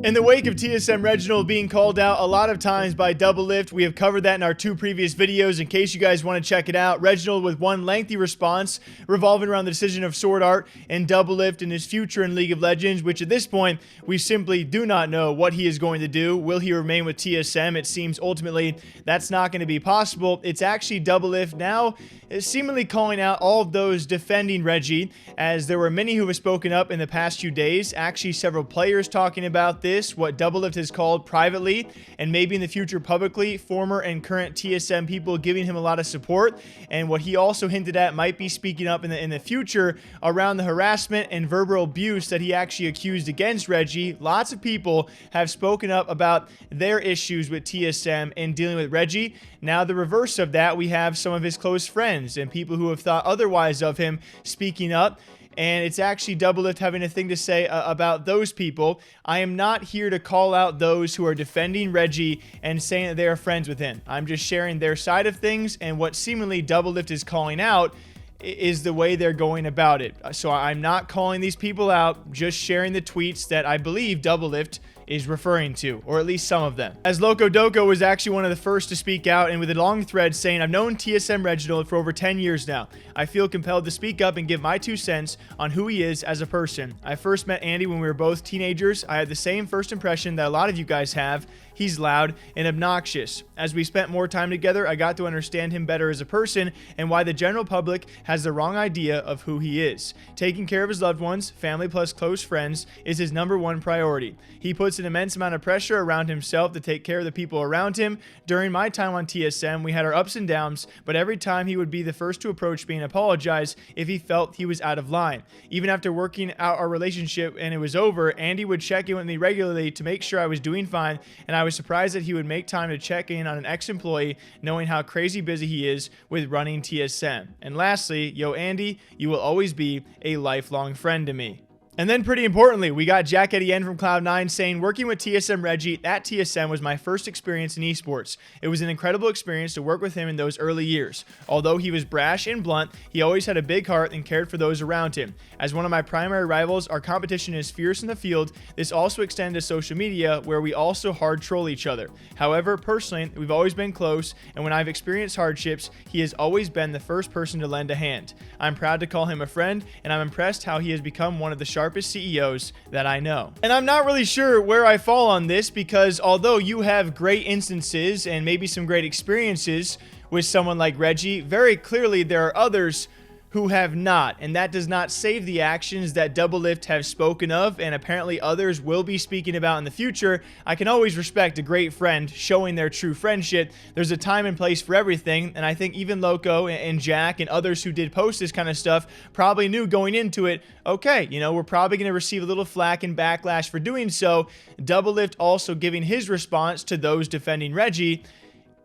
In the wake of TSM Reginald being called out a lot of times by Doublelift, we have covered that in our 2 previous videos in case you guys want to check it out. Reginald with one lengthy response revolving around the decision of Sword Art and Doublelift and his future in League of Legends, which at this point, we simply do not know what he is going to do. Will he remain with TSM? It seems ultimately that's not going to be possible. It's actually Doublelift now seemingly calling out all of those defending Regi, as there were many who have spoken up in the past few days, actually several players talking about this, what Doublelift has called privately and maybe in the future publicly, former and current TSM people giving him a lot of support, and what he also hinted at might be speaking up in the future around the harassment and verbal abuse that he actually accused against Regi. Lots of people have spoken up about their issues with TSM and dealing with Regi. Now the reverse of that, we have some of his close friends and people who have thought otherwise of him speaking up. And it's actually Doublelift having a thing to say about those people. I am not here to call out those who are defending Regi and saying that they are friends with him. I'm just sharing their side of things, and what seemingly Doublelift is calling out is the way they're going about it. So I'm not calling these people out, just sharing the tweets that I believe Doublelift is referring to, or at least some of them. As Loco Doco was actually one of the first to speak out, and with a long thread saying, I've known TSM Reginald for over 10 years now. I feel compelled to speak up and give my 2 cents on who he is as a person. I first met Andy when we were both teenagers. I had the same first impression that a lot of you guys have. He's loud and obnoxious. As we spent more time together, I got to understand him better as a person and why the general public has the wrong idea of who he is. Taking care of his loved ones, family plus close friends, is his #1 priority. He puts an immense amount of pressure around himself to take care of the people around him. During my time on TSM, we had our ups and downs, but every time he would be the first to approach me and apologize if he felt he was out of line. Even after working out our relationship and it was over, Andy would check in with me regularly to make sure I was doing fine, and I was surprised that he would make time to check in on an ex-employee knowing how crazy busy he is with running TSM. And lastly, yo Andy, you will always be a lifelong friend to me. And then pretty importantly, we got Jack Ettiene from Cloud9 saying, working with TSM Regi at TSM was my first experience in esports. It was an incredible experience to work with him in those early years. Although he was brash and blunt, he always had a big heart and cared for those around him. As one of my primary rivals, our competition is fierce in the field. This also extended to social media, where we also hard troll each other. However, personally, we've always been close, and when I've experienced hardships, he has always been the first person to lend a hand. I'm proud to call him a friend, and I'm impressed how he has become one of the sharpest CEOs that I know. And I'm not really sure where I fall on this, because although you have great instances and maybe some great experiences with someone like Regi, very clearly there are others who have not, and that does not save the actions that Doublelift have spoken of, and apparently others will be speaking about in the future. I can always respect a great friend showing their true friendship. There's a time and place for everything, and I think even Loco and Jack and others who did post this kind of stuff probably knew going into it, okay, you know, we're probably going to receive a little flack and backlash for doing so. Doublelift also giving his response to those defending Regi,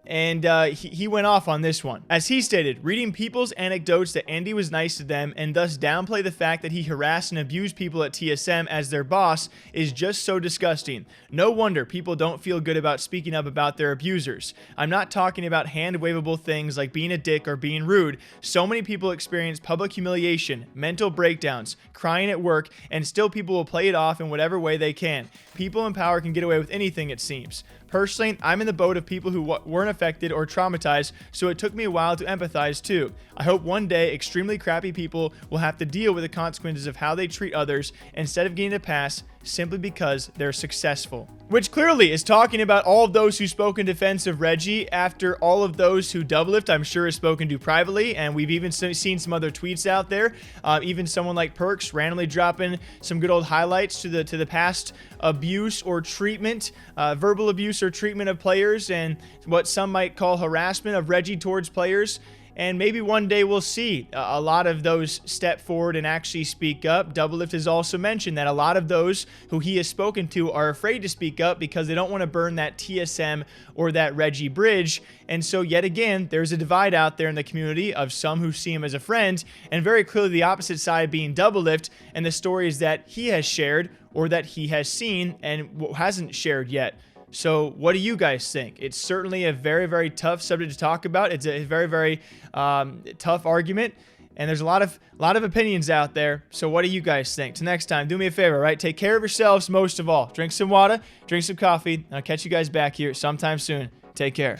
and he went off on this one. As he stated, reading people's anecdotes that Andy was nice to them and thus downplay the fact that he harassed and abused people at TSM as their boss is just so disgusting. No wonder people don't feel good about speaking up about their abusers. I'm not talking about hand-wavable things like being a dick or being rude. So many people experience public humiliation, mental breakdowns, crying at work, and still people will play it off in whatever way they can. People in power can get away with anything, it seems. Personally, I'm in the boat of people who weren't affected or traumatized, so it took me a while to empathize too. I hope one day extremely crappy people will have to deal with the consequences of how they treat others instead of getting a pass simply because they're successful. Which clearly is talking about all of those who spoke in defense of Regi after all of those who Doublelift, I'm sure, has spoken to privately, and we've even seen some other tweets out there. Even someone like Perks randomly dropping some good old highlights to the past abuse or treatment, verbal abuse or treatment of players, and what some might call harassment of Regi towards players. And maybe one day we'll see a lot of those step forward and actually speak up. Doublelift has also mentioned that a lot of those who he has spoken to are afraid to speak up because they don't want to burn that TSM or that Regi bridge. And so yet again, there's a divide out there in the community of some who see him as a friend, and very clearly the opposite side being Doublelift and the stories that he has shared or that he has seen and hasn't shared yet. So what do you guys think? It's certainly a very, very tough subject to talk about. It's a very, very tough argument. And there's a lot of opinions out there. So what do you guys think? Till next time, do me a favor, right? Take care of yourselves most of all. Drink some water, drink some coffee, and I'll catch you guys back here sometime soon. Take care.